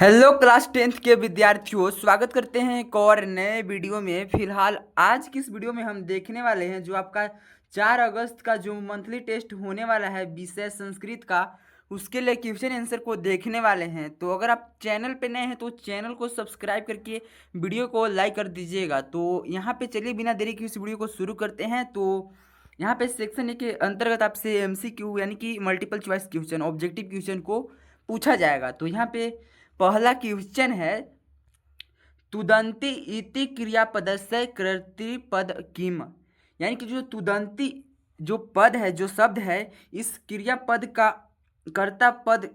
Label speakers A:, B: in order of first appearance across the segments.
A: Hello class 10th के विद्यार्थियों, स्वागत करते हैं एक और नए वीडियो में। फिलहाल आज की इस वीडियो में हम देखने वाले हैं जो आपका 4 अगस्त का जो मंथली टेस्ट होने वाला है विषय संस्कृत का, उसके लिए क्वेश्चन आंसर को देखने वाले हैं। तो अगर आप चैनल पे नए हैं तो चैनल को सब्सक्राइब करके वीडियो को लाइक कर दीजिएगा। तो यहाँ पे चलिए बिना देरी के इस वीडियो को शुरू करते हैं। तो यहाँ पे सेक्शन ए के अंतर्गत आपसे MCQ यानी कि multiple choice question, objective question को पूछा जाएगा। तो यहाँ पे पहला क्वेश्चन है, तुदंती इति क्रियापदस्य कर्तृपद किम। यानी कि जो तुदंती जो पद है, जो शब्द है, इस क्रियापद का कर्ता पद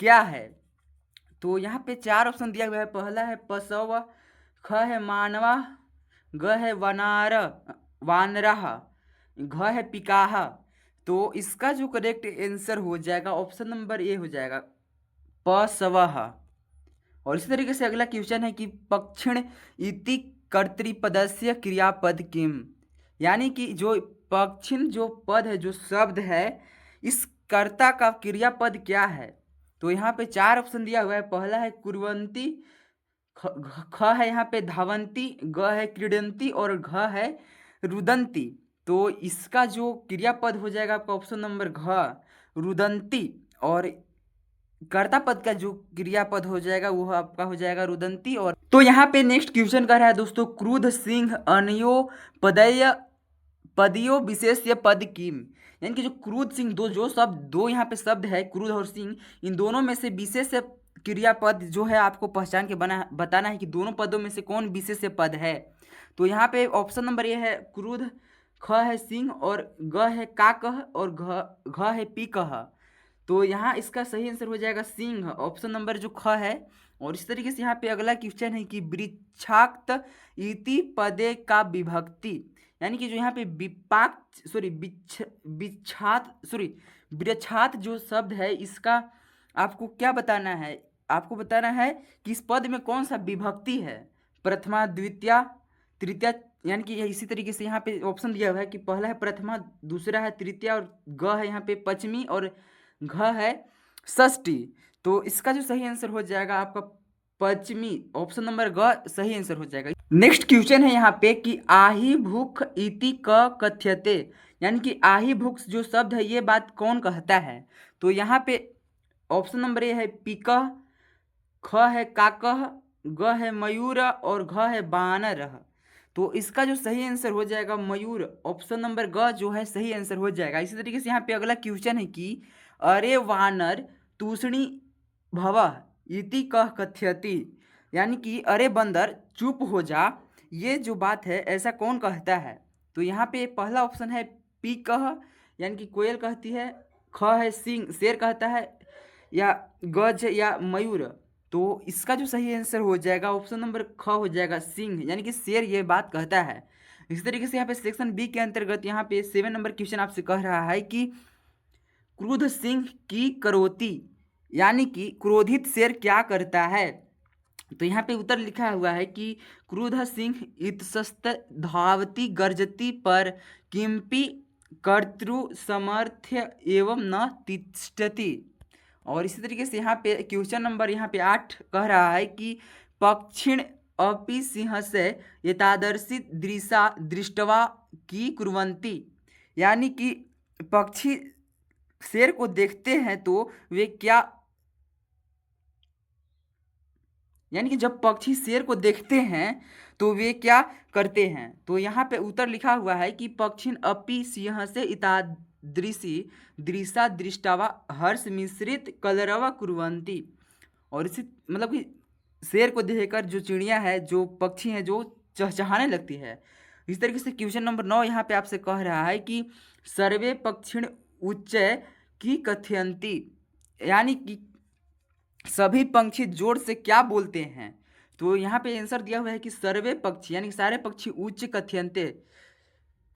A: क्या है। तो यहाँ पे 4 ऑप्शन दिया हुआ है। पहला है पशव, ख है मानवा, ग है वनार वानरः, घ है पिकाह। तो इसका जो करेक्ट आंसर हो जाएगा ऑप्शन नंबर ए हो जाएगा, पशवः। और इसी तरीके से अगला क्वेश्चन है कि पक्षिण इति कर्तृपदस्य क्रियापद किम। यानी कि जो पक्षिण जो पद है, जो शब्द है, इस कर्ता का क्रियापद क्या है। तो यहाँ पे 4 ऑप्शन दिया हुआ है। पहला है कुर्वन्ति, ख है यहाँ पे धावन्ति, ग है क्रीडन्ति और घ है रुदन्ति। तो इसका जो क्रियापद हो जाएगा आपका ऑप्शन नंबर घ, रुदन्ति। और कर्ता पद का जो क्रियापद हो जाएगा वो आपका हो जाएगा रुदंती। और तो यहाँ पे नेक्स्ट क्वेश्चन कर रहा है दोस्तों, क्रुद्ध सिंह अनयो पदय पदियो विशेष्य पद किम। यानी कि जो क्रुद्ध सिंह, दो यहाँ पे शब्द है, क्रुद्ध और सिंह, इन दोनों में से विशेष्य क्रियापद जो है आपको पहचान के बताना है कि दोनों पदों में से कौन विशेष्य पद है। तो यहाँ पे ऑप्शन नंबर ए है क्रुद्ध, ख है सिंह और ग है काकह और घ है पीकह। तो यहाँ इसका सही आंसर हो जाएगा सिंह, ऑप्शन नंबर जो ख है। और इस तरीके से यहाँ पे अगला क्वेश्चन है कि वृक्षाक्त इति पदे का विभक्ति। यानी कि जो यहाँ पे विपाक सॉरी विच्छात सॉरी वृक्षात जो शब्द है, इसका आपको क्या बताना है। आपको बताना है कि इस पद में कौन सा विभक्ति है, प्रथमा, द्वितीया, तृतीया। यानी कि इसी तरीके से यहाँ पे ऑप्शन दिया हुआ है कि पहला है प्रथमा, दूसरा है तृतीया और ग है यहाँ पे पश्चिमी और घ है षष्ठी। तो इसका जो सही आंसर हो जाएगा आपका पश्चिमी, ऑप्शन नंबर ग सही आंसर हो जाएगा। नेक्स्ट क्वेश्चन है यहाँ पे कि आही भूख इति क कथ्यते। यानी कि आही भूख जो शब्द है, ये बात कौन कहता है। तो यहाँ पे ऑप्शन नंबर ए है पिकह, ख है काकह, ग है मयूर और घ है बानर। तो इसका जो सही आंसर हो जाएगा मयूर, ऑप्शन नंबर ग जो है सही आंसर हो जाएगा। इसी तरीके से यहाँ पे अगला क्वेश्चन है कि अरे वानर तूषणी भवः इति कह कथ्यति। यानी कि अरे बंदर चुप हो जा, ये जो बात है ऐसा कौन कहता है। तो यहाँ पे पहला ऑप्शन है पीकह, यानी कि कोयल कहती है, ख है सिंह शेर कहता है, या गज या मयूर। तो इसका जो सही आंसर हो जाएगा ऑप्शन नंबर ख हो जाएगा सिंह, यानी कि शेर ये बात कहता है। इसी तरीके से यहाँ पे सेक्शन बी के अंतर्गत यहाँ पे 7 नंबर क्वेश्चन आपसे कह रहा है कि क्रुद्ध सिंह की करोति। यानी कि क्रोधित शेर क्या करता है। तो यहाँ पे उत्तर लिखा हुआ है कि क्रुद्ध सिंह इतस्त धावती गर्जती पर किंपि कर्तृ समर्थ्य एवं न तिष्ठति। और इसी तरीके से यहाँ पे क्वेश्चन नंबर यहाँ पे 8 कह रहा है कि पक्षिण अपि सिंहस्य एतादृशी दृशा दृष्टवा की कुर्वन्ति। यानी कि पक्षी शेर को देखते हैं तो वे क्या, यानी कि जब पक्षी शेर को देखते हैं तो वे क्या करते हैं। तो यहाँ पे उत्तर लिखा हुआ है कि पक्षिण अपि सिंहस्य एतादृशी दृशा दृष्टवा हर्ष मिश्रित कलरव कुर्वन्ति। और इसी मतलब कि शेर को देखकर जो चिड़िया है, जो पक्षी है, जो चहचहाने लगती है। इस तरीके से क्वेश्चन नंबर 9 यहाँ पे आपसे कह रहा है कि सर्वे पक्षिण उच्च की कथयंती। यानी कि सभी पंछी जोर से क्या बोलते हैं। तो यहाँ पे आंसर दिया हुआ है कि सर्वे पक्षी, यानी सारे पक्षी उच्च कथयंते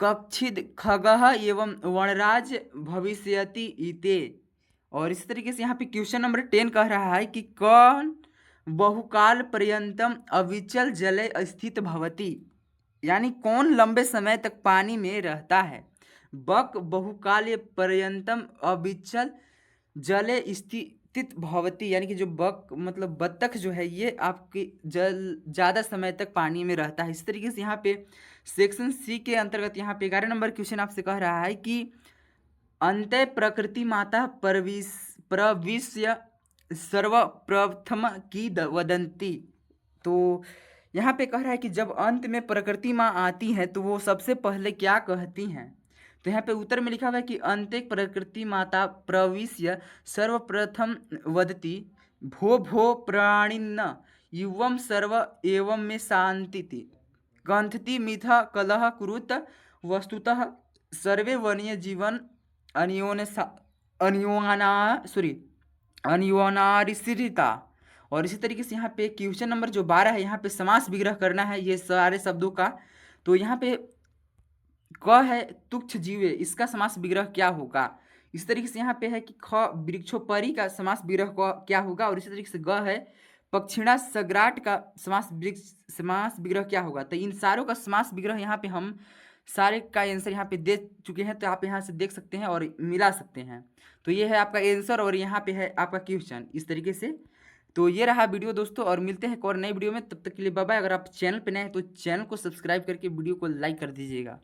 A: कक्षिद खगः एवं वनराज भविष्यति इते। और इसी तरीके से यहाँ पे क्वेश्चन नंबर 10 कह रहा है कि कौन बहुकाल पर्यंतम अविचल जले स्थित भवति। यानी कौन लंबे समय तक पानी में रहता है। बक बहुकाल पर्यंतम अविचल जले स्थित भवती यानी कि जो बक मतलब बत्तख जो है ये आपके जल ज़्यादा समय तक पानी में रहता है। इस तरीके से यहाँ पे सेक्शन सी के अंतर्गत यहाँ पे 11 नंबर क्वेश्चन आपसे कह रहा है कि अन्ते प्रकृति माता प्रविश्य सर्वप्रथम की वदंती। तो यहाँ पे कह रहा है कि जब अंत में प्रकृति माँ आती हैं तो वो सबसे पहले क्या कहती हैं। तो यहाँ पे उत्तर में लिखा हुआ है कि अन्ते प्रकृति माता प्रविश्य सर्वप्रथम वदति भो भो प्राणिन्न युवम सर्व एवं में शांति कंथति मिथा कलह कुरुत वस्तुतः सर्वे वन्य जीवन अन्योनारिश्रिता। और इसी तरीके से यहाँ पे क्वेश्चन नंबर जो 12 है, यहाँ पे समास विग्रह करना है ये सारे शब्दों का। तो यहाँ पे क है तुक्ष जीवे, इसका समास विग्रह क्या होगा। इस तरीके से यहाँ पे है कि ख वृक्षोपरि का समास विग्रह क्या होगा। और इसी तरीके से ग है पक्षिणा सग्राट का समास विग्रह क्या होगा। तो इन सारों का समास विग्रह यहाँ पे हम सारे का आंसर यहाँ पे दे चुके हैं, तो आप यहाँ से देख सकते हैं और मिला सकते हैं। तो ये है आपका आंसर और यहाँ पे है आपका क्वेश्चन इस तरीके से। तो ये रहा वीडियो दोस्तों, और मिलते हैं एक और नई वीडियो में। तब तक के लिए बाय बाय। अगर आप चैनल पे नए हैं तो चैनल को सब्सक्राइब करके वीडियो को लाइक कर दीजिएगा।